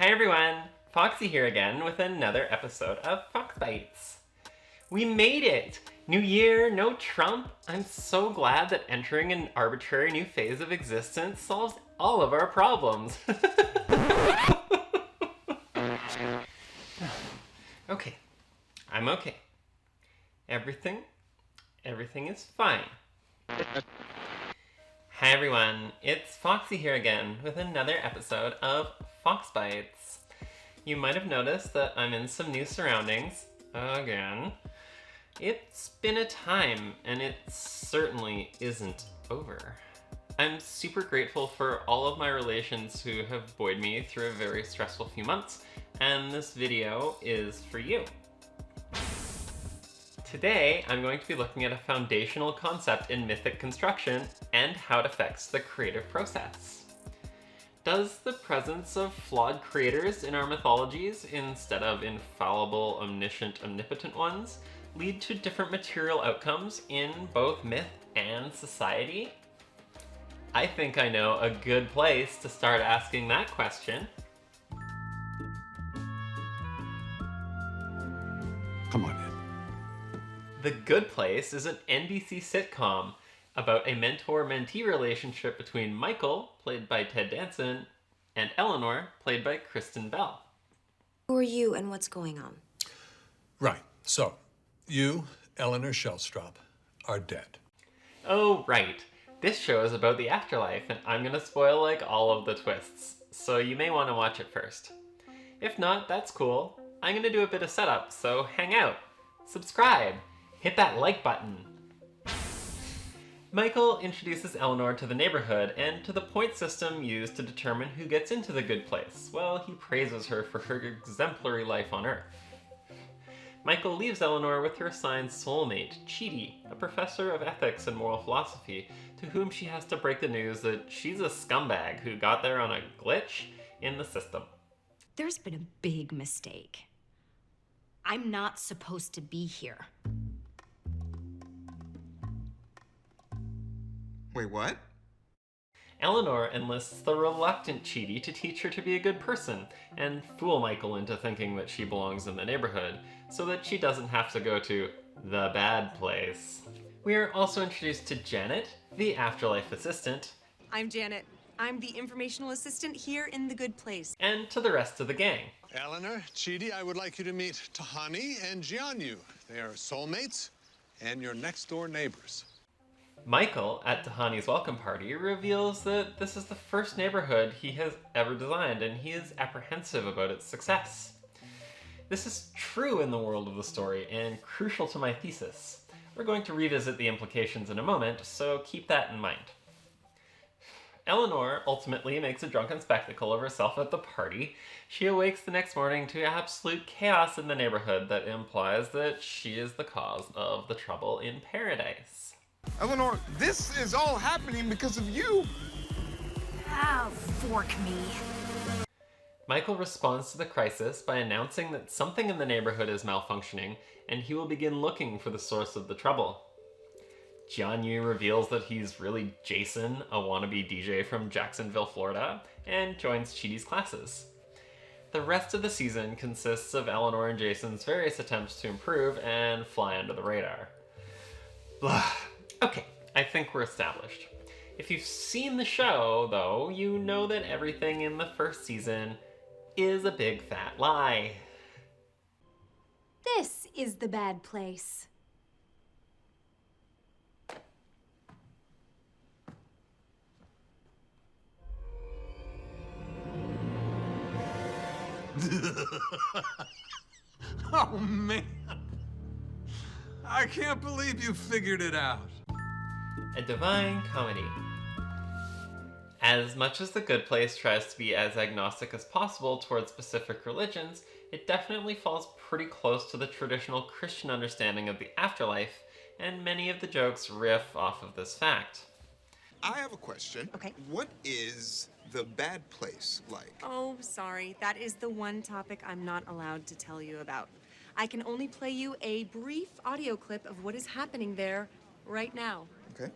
Hi everyone, FoxxC here again with another episode of Fox Bites. We made it! New year, no Trump. I'm so glad that entering an arbitrary new phase of existence solves all of our problems. Okay, I'm okay. Everything is fine. Hi everyone, it's FoxxC here again with another episode of Fox Bites. You might have noticed that I'm in some new surroundings, again. It's been a time, and it certainly isn't over. I'm super grateful for all of my relations who have buoyed me through a very stressful few months, and this video is for you. Today, I'm going to be looking at a foundational concept in mythic construction and how it affects the creative process. Does the presence of flawed creators in our mythologies, instead of infallible, omniscient, omnipotent ones, lead to different material outcomes in both myth and society? I think I know a good place to start asking that question. Come on in. The Good Place is an NBC sitcom about a mentor-mentee relationship between Michael, played by Ted Danson, and Eleanor, played by Kristen Bell. Who are you and what's going on? Right, so, you, Eleanor Shellstrop, are dead. Oh, right. This show is about the afterlife, and I'm gonna spoil like all of the twists, so you may want to watch it first. If not, that's cool. I'm gonna do a bit of setup, so hang out. Subscribe. Hit that like button. Michael introduces Eleanor to the neighborhood and to the point system used to determine who gets into the good place, while he praises her for her exemplary life on Earth. Michael leaves Eleanor with her assigned soulmate, Chidi, a professor of ethics and moral philosophy, to whom she has to break the news that she's a scumbag who got there on a glitch in the system. There's been a big mistake. I'm not supposed to be here. Wait, what? Eleanor enlists the reluctant Chidi to teach her to be a good person and fool Michael into thinking that she belongs in the neighborhood so that she doesn't have to go to the bad place. We are also introduced to Janet, the afterlife assistant. I'm Janet. I'm the informational assistant here in the Good Place. And to the rest of the gang. Eleanor, Chidi, I would like you to meet Tahani and Jianyu. They are soulmates and your next-door neighbors. Michael, at Tahani's welcome party, reveals that this is the first neighborhood he has ever designed, and he is apprehensive about its success. This is true in the world of the story, and crucial to my thesis. We're going to revisit the implications in a moment, so keep that in mind. Eleanor ultimately makes a drunken spectacle of herself at the party. She awakes the next morning to absolute chaos in the neighborhood that implies that she is the cause of the trouble in paradise. Eleanor, this is all happening because of you. Oh, fork me. Michael responds to the crisis by announcing that something in the neighborhood is malfunctioning, and he will begin looking for the source of the trouble. Jianyu reveals that he's really Jason, a wannabe DJ from Jacksonville, Florida, and joins Chidi's classes. The rest of the season consists of Eleanor and Jason's various attempts to improve and fly under the radar. Blah. Okay, I think we're established. If you've seen the show, though, you know that everything in the first season is a big fat lie. This is the bad place. Oh, man. I can't believe you figured it out. A divine comedy. As much as The Good Place tries to be as agnostic as possible towards specific religions, it definitely falls pretty close to the traditional Christian understanding of the afterlife, and many of the jokes riff off of this fact. I have a question. Okay. What is the bad place like? Oh, sorry. That is the one topic I'm not allowed to tell you about. I can only play you a brief audio clip of what is happening there right now. Okay.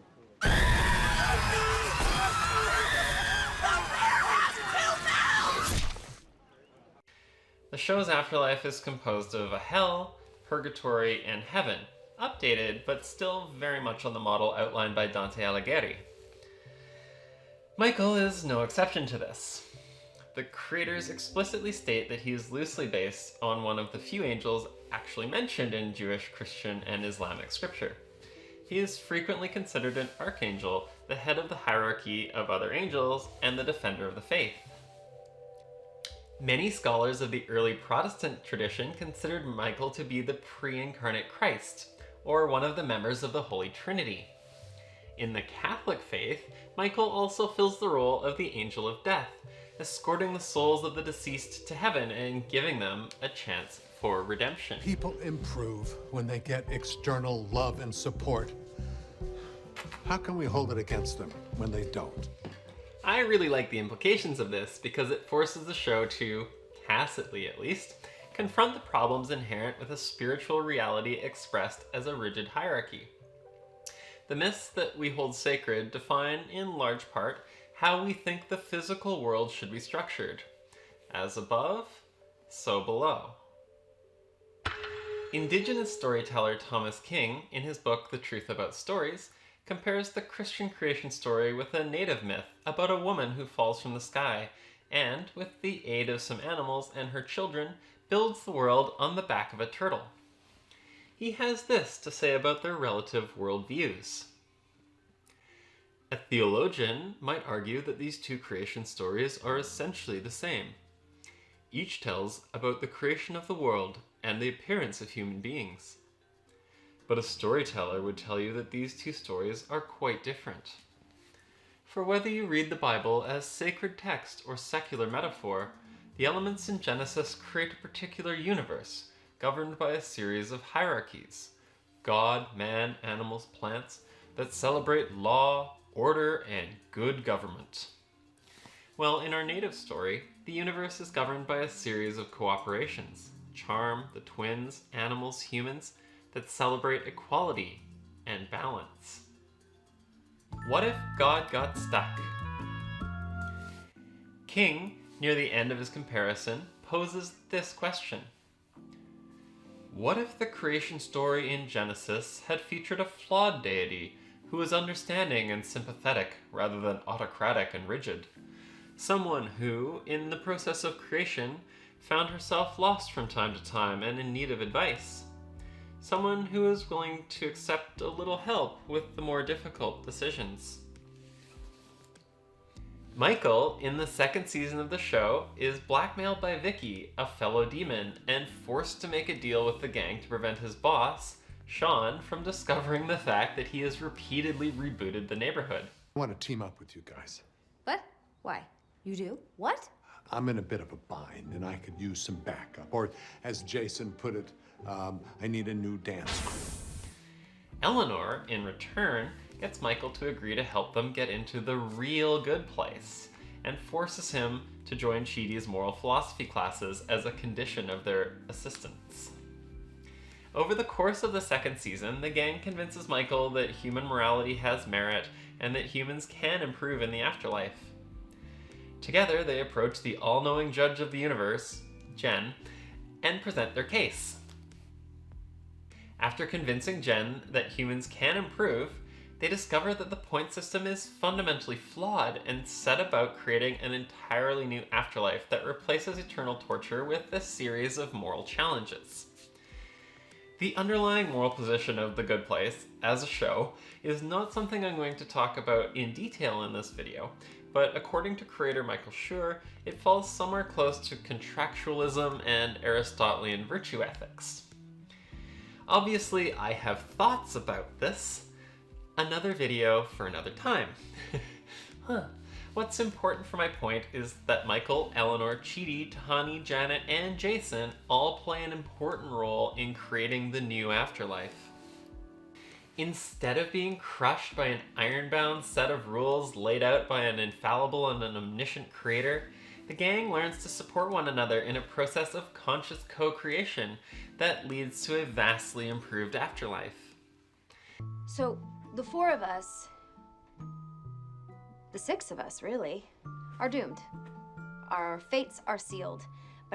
The show's afterlife is composed of a hell, purgatory, and heaven, updated but still very much on the model outlined by Dante Alighieri. Michael is no exception to this. The creators explicitly state that he is loosely based on one of the few angels actually mentioned in Jewish, Christian, and Islamic scripture. He is frequently considered an archangel, the head of the hierarchy of other angels, and the defender of the faith. Many scholars of the early Protestant tradition considered Michael to be the pre-incarnate Christ, or one of the members of the Holy Trinity. In the Catholic faith, Michael also fills the role of the angel of death, escorting the souls of the deceased to heaven and giving them a chance for redemption. People improve when they get external love and support. How can we hold it against them when they don't? I really like the implications of this because it forces the show to, tacitly at least, confront the problems inherent with a spiritual reality expressed as a rigid hierarchy. The myths that we hold sacred define, in large part, how we think the physical world should be structured. As above, so below. Indigenous storyteller Thomas King, in his book The Truth About Stories, compares the Christian creation story with a native myth about a woman who falls from the sky and, with the aid of some animals and her children, builds the world on the back of a turtle. He has this to say about their relative worldviews. A theologian might argue that these two creation stories are essentially the same. Each tells about the creation of the world and the appearance of human beings. But a storyteller would tell you that these two stories are quite different. For whether you read the Bible as sacred text or secular metaphor, the elements in Genesis create a particular universe, governed by a series of hierarchies, God, man, animals, plants, that celebrate law, order, and good government. Well, in our native story, the universe is governed by a series of cooperations, charm, the twins, animals, humans, that celebrate equality and balance. What if God got stuck? King, near the end of his comparison, poses this question. What if the creation story in Genesis had featured a flawed deity who was understanding and sympathetic rather than autocratic and rigid? Someone who, in the process of creation, found herself lost from time to time and in need of advice. Someone who is willing to accept a little help with the more difficult decisions. Michael, in the second season of the show, is blackmailed by Vicky, a fellow demon, and forced to make a deal with the gang to prevent his boss, Sean, from discovering the fact that he has repeatedly rebooted the neighborhood. I want to team up with you guys. What? Why? You do? What? I'm in a bit of a bind, and I could use some backup. Or, as Jason put it, I need a new dance crew. Eleanor, in return, gets Michael to agree to help them get into the real good place, and forces him to join Chidi's moral philosophy classes as a condition of their assistance. Over the course of the second season, the gang convinces Michael that human morality has merit and that humans can improve in the afterlife. Together, they approach the all-knowing judge of the universe, Jen, and present their case. After convincing Jen that humans can improve, they discover that the point system is fundamentally flawed and set about creating an entirely new afterlife that replaces eternal torture with a series of moral challenges. The underlying moral position of The Good Place, as a show, is not something I'm going to talk about in detail in this video, but according to creator Michael Schur, it falls somewhere close to contractualism and Aristotelian virtue ethics. Obviously, I have thoughts about this. Another video for another time. What's important for my point is that Michael, Eleanor, Chidi, Tahani, Janet, and Jason all play an important role in creating the new afterlife. Instead of being crushed by an iron-bound set of rules laid out by an infallible and an omniscient creator, the gang learns to support one another in a process of conscious co-creation that leads to a vastly improved afterlife. So, the four of us, the six of us, really, are doomed. Our fates are sealed. But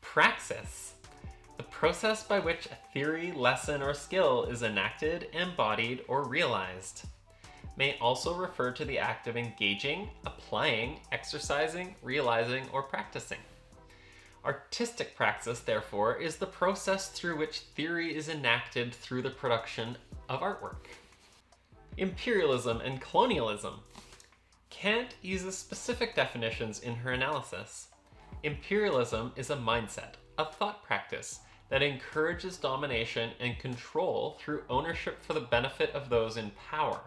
Praxis, the process by which a theory, lesson, or skill is enacted, embodied, or realized. May also refer to the act of engaging, applying, exercising, realizing, or practicing. Artistic praxis, therefore, is the process through which theory is enacted through the production of artwork. Imperialism and colonialism. Kant uses specific definitions in her analysis. Imperialism is a mindset, a thought practice, that encourages domination and control through ownership for the benefit of those in power.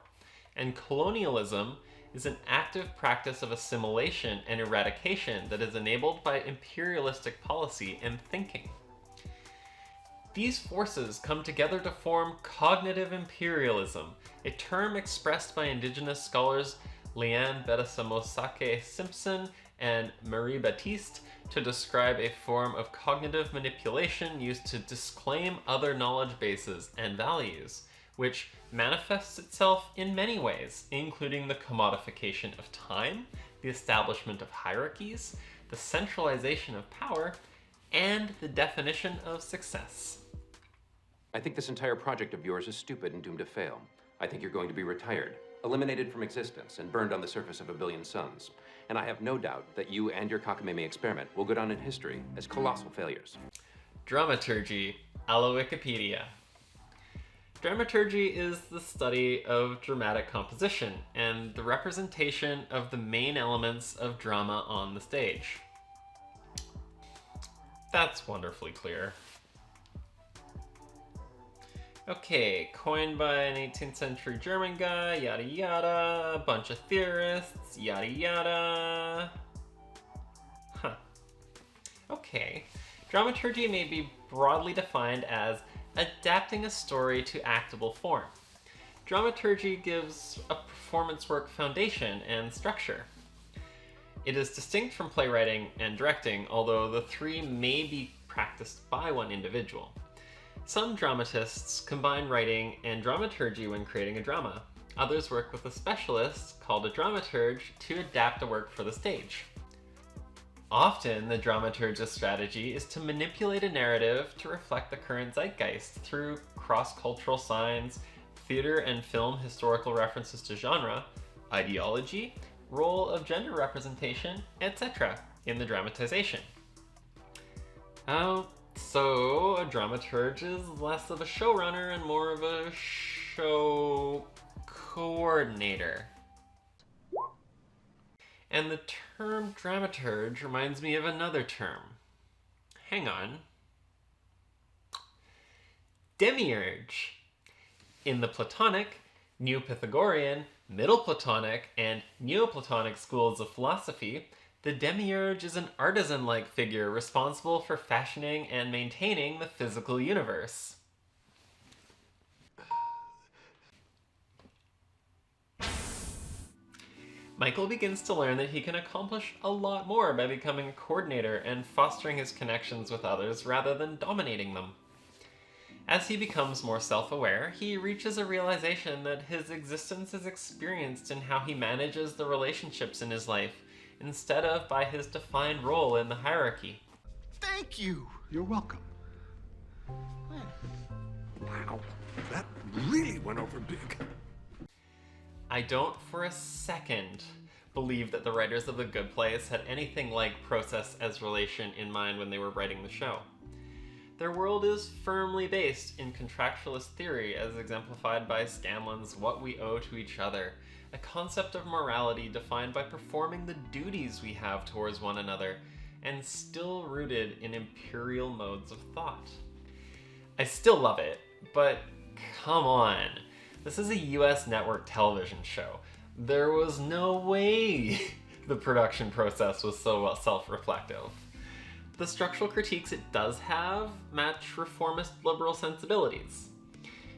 And colonialism is an active practice of assimilation and eradication that is enabled by imperialistic policy and thinking. These forces come together to form cognitive imperialism, a term expressed by Indigenous scholars Leanne Bedasamosake Simpson and Marie Baptiste to describe a form of cognitive manipulation used to disclaim other knowledge bases and values, which manifests itself in many ways, including the commodification of time, the establishment of hierarchies, the centralization of power, and the definition of success. I think this entire project of yours is stupid and doomed to fail. I think you're going to be retired, eliminated from existence, and burned on the surface of a billion suns. And I have no doubt that you and your cockamamie experiment will go down in history as colossal failures. Dramaturgy, a la Wikipedia. Dramaturgy is the study of dramatic composition and the representation of the main elements of drama on the stage. That's wonderfully clear. Okay, coined by an 18th century German guy, yada yada, a bunch of theorists, yada yada. Huh. Okay. Dramaturgy may be broadly defined as adapting a story to actable form. Dramaturgy gives a performance work foundation and structure. It is distinct from playwriting and directing, although the three may be practiced by one individual. Some dramatists combine writing and dramaturgy when creating a drama. Others work with a specialist, called a dramaturge, to adapt a work for the stage. Often, the dramaturgist's strategy is to manipulate a narrative to reflect the current zeitgeist through cross-cultural signs, theater and film historical references to genre, ideology, role of gender representation, etc. in the dramatization. So a dramaturge is less of a showrunner and more of a show coordinator. And the term dramaturge reminds me of another term. Hang on. Demiurge. In the Platonic, Neo-Pythagorean, Middle Platonic, and Neoplatonic schools of philosophy, the demiurge is an artisan-like figure responsible for fashioning and maintaining the physical universe. Michael begins to learn that he can accomplish a lot more by becoming a coordinator and fostering his connections with others rather than dominating them. As he becomes more self-aware, he reaches a realization that his existence is experienced in how he manages the relationships in his life, instead of by his defined role in the hierarchy. Thank you. You're welcome. Wow, that really went over big. I don't for a second believe that the writers of The Good Place had anything like process as relation in mind when they were writing the show. Their world is firmly based in contractualist theory, as exemplified by Scanlon's What We Owe to Each Other, a concept of morality defined by performing the duties we have towards one another, and still rooted in imperial modes of thought. I still love it, but come on. This is a US network television show. There was no way the production process was so self-reflective. The structural critiques it does have match reformist liberal sensibilities.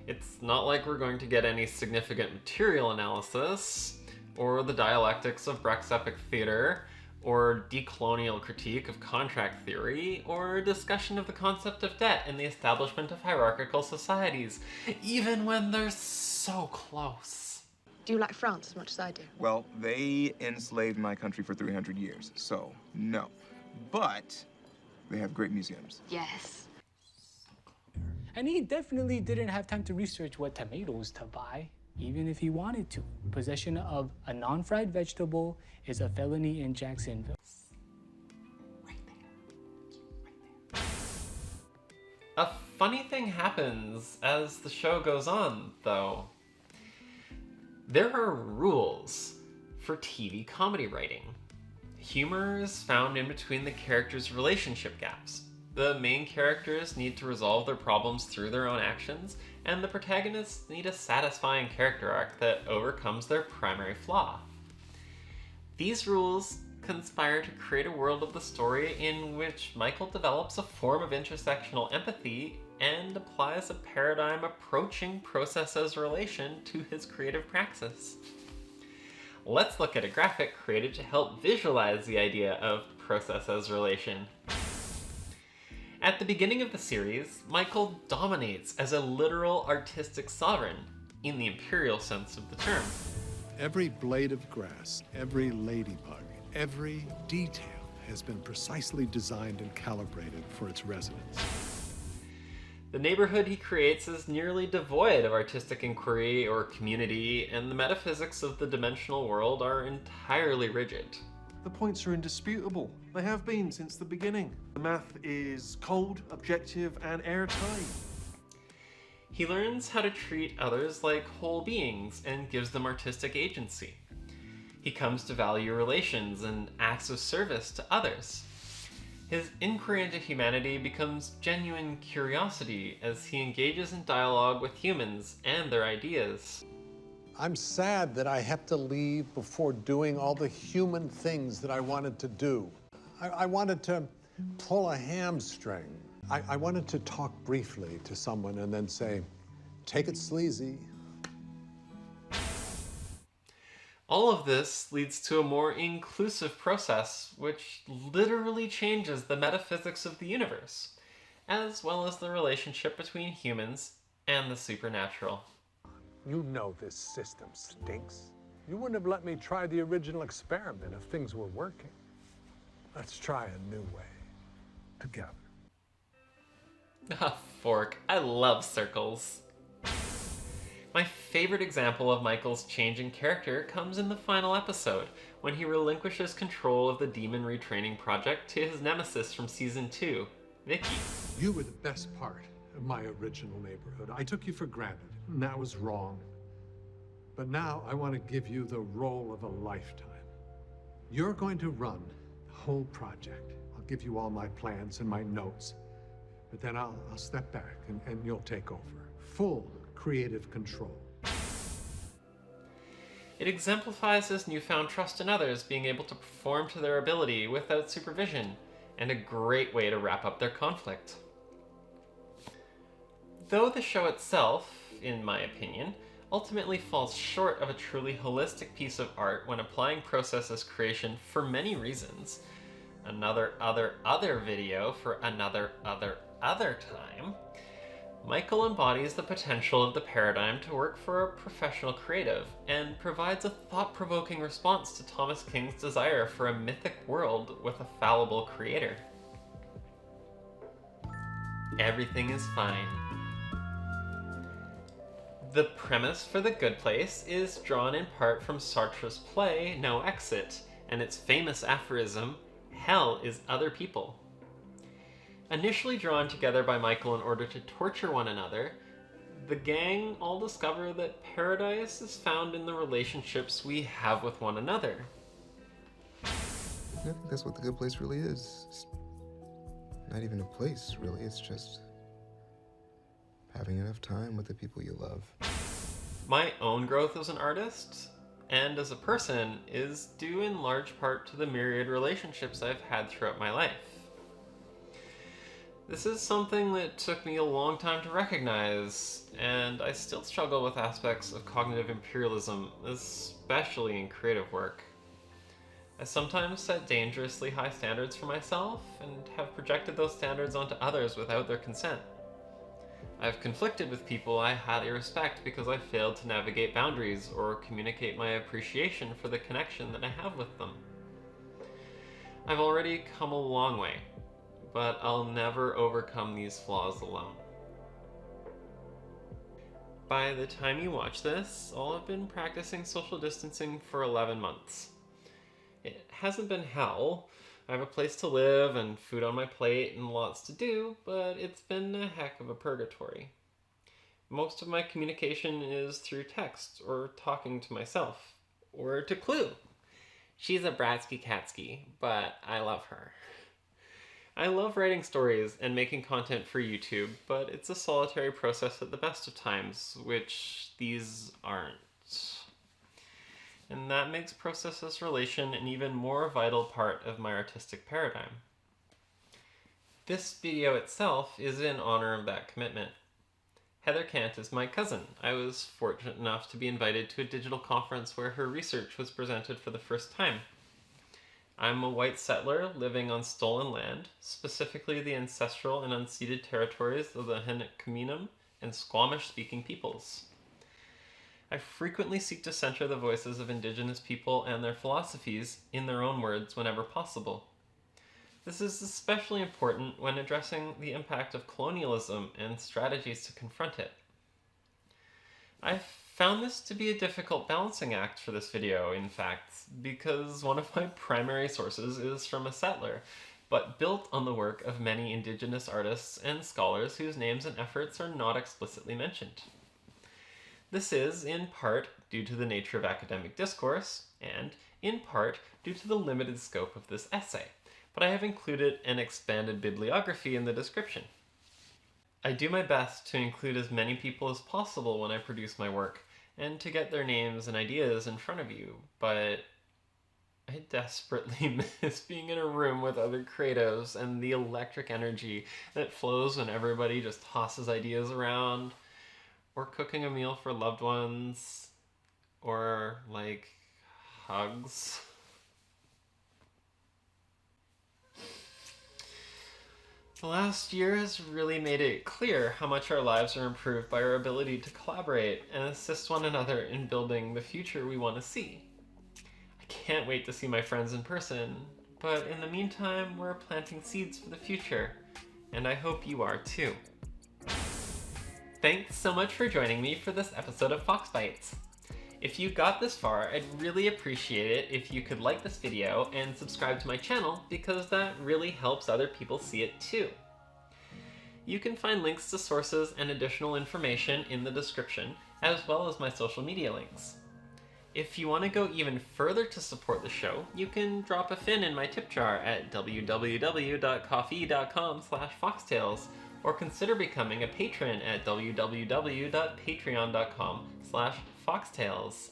It's not like we're going to get any significant material analysis, or the dialectics of Brecht's epic theater, or decolonial critique of contract theory, or discussion of the concept of debt and the establishment of hierarchical societies, even when they're so close. Do you like France as much as I do? Well, they enslaved my country for 300 years, so no. But They have great museums. Yes. And he definitely didn't have time to research what tomatoes to buy, even if he wanted to. Possession of a non-fried vegetable is a felony in Jacksonville. A funny thing happens as the show goes on, though. There are rules for TV comedy writing. Humor is found in between the characters' relationship gaps. The main characters need to resolve their problems through their own actions, and the protagonists need a satisfying character arc that overcomes their primary flaw. These rules conspire to create a world of the story in which Michael develops a form of intersectional empathy and applies a paradigm approaching process as relation to his creative praxis. Let's look at a graphic created to help visualize the idea of process as relation. At the beginning of the series, Michael dominates as a literal artistic sovereign, in the imperial sense of the term. Every blade of grass, every ladybug, every detail has been precisely designed and calibrated for its residents. The neighborhood he creates is nearly devoid of artistic inquiry or community, and the metaphysics of the dimensional world are entirely rigid. The points are indisputable. They have been since the beginning. The math is cold, objective, and airtight. He learns how to treat others like whole beings and gives them artistic agency. He comes to value relations and acts of service to others. His inquiry into humanity becomes genuine curiosity as he engages in dialogue with humans and their ideas. I'm sad that I have to leave before doing all the human things that I wanted to do. I wanted to pull a hamstring. I wanted to talk briefly to someone and then say, take it sleazy. All of this leads to a more inclusive process, which literally changes the metaphysics of the universe, as well as the relationship between humans and the supernatural. You know this system stinks. You wouldn't have let me try the original experiment if things were working. Let's try a new way, together. Ah, fork. I love circles. My favorite example of Michael's changing character comes in the final episode, when he relinquishes control of the demon retraining project to his nemesis from season 2, Vicky. You were the best part of my original neighborhood. I took you for granted, and that was wrong. But now I want to give you the role of a lifetime. You're going to run the whole project. I'll give you all my plans and my notes, but then I'll step back and you'll take over. Full creative control. It exemplifies his newfound trust in others being able to perform to their ability without supervision, and a great way to wrap up their conflict. Though the show itself, in my opinion, ultimately falls short of a truly holistic piece of art when applying process as creation for many reasons, another video for another time, Michael embodies the potential of the paradigm to work for a professional creative and provides a thought-provoking response to Thomas King's desire for a mythic world with a fallible creator. Everything is fine. The premise for The Good Place is drawn in part from Sartre's play No Exit and its famous aphorism, "Hell is other people." Initially drawn together by Michael in order to torture one another, the gang all discover that paradise is found in the relationships we have with one another. I think that's what the good place really is. It's not even a place, really. It's just having enough time with the people you love. My own growth as an artist and as a person is due in large part to the myriad relationships I've had throughout my life. This is something that took me a long time to recognize, and I still struggle with aspects of cognitive imperialism, especially in creative work. I sometimes set dangerously high standards for myself, and have projected those standards onto others without their consent. I've conflicted with people I highly respect because I failed to navigate boundaries or communicate my appreciation for the connection that I have with them. I've already come a long way, but I'll never overcome these flaws alone. By the time you watch this, I'll have been practicing social distancing for 11 months. It hasn't been hell. I have a place to live and food on my plate and lots to do, but it's been a heck of a purgatory. Most of my communication is through text or talking to myself, or to Clue. She's a bratsky catsky, but I love her. I love writing stories and making content for YouTube, but it's a solitary process at the best of times, which these aren't. And that makes process relation an even more vital part of my artistic paradigm. This video itself is in honor of that commitment. Heather Cant is my cousin. I was fortunate enough to be invited to a digital conference where her research was presented for the first time. I'm a white settler living on stolen land, specifically the ancestral and unceded territories of the Hinikaminam and Squamish-speaking peoples. I frequently seek to center the voices of Indigenous people and their philosophies in their own words whenever possible. This is especially important when addressing the impact of colonialism and strategies to confront it. I've found this to be a difficult balancing act for this video, in fact, because one of my primary sources is from a settler, but built on the work of many Indigenous artists and scholars whose names and efforts are not explicitly mentioned. This is, in part, due to the nature of academic discourse, and, in part, due to the limited scope of this essay, but I have included an expanded bibliography in the description. I do my best to include as many people as possible when I produce my work, and to get their names and ideas in front of you, but I desperately miss being in a room with other creatives and the electric energy that flows when everybody just tosses ideas around, or cooking a meal for loved ones, or, like, hugs. The last year has really made it clear how much our lives are improved by our ability to collaborate and assist one another in building the future we want to see. I can't wait to see my friends in person, but in the meantime, we're planting seeds for the future, and I hope you are too. Thanks so much for joining me for this episode of Fox Bites. If you got this far, I'd really appreciate it if you could like this video and subscribe to my channel, because that really helps other people see it too. You can find links to sources and additional information in the description, as well as my social media links. If you want to go even further to support the show, you can drop a fin in my tip jar at www.ko-fi.com/foxtails, or consider becoming a patron at www.patreon.com/foxtails.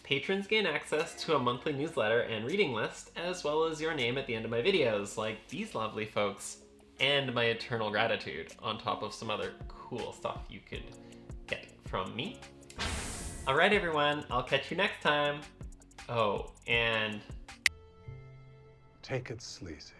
Patrons gain access to a monthly newsletter and reading list, as well as your name at the end of my videos, like these lovely folks, and my eternal gratitude, on top of some other cool stuff you could get from me. Alright everyone, I'll catch you next time. Oh, and... Take it sleazy.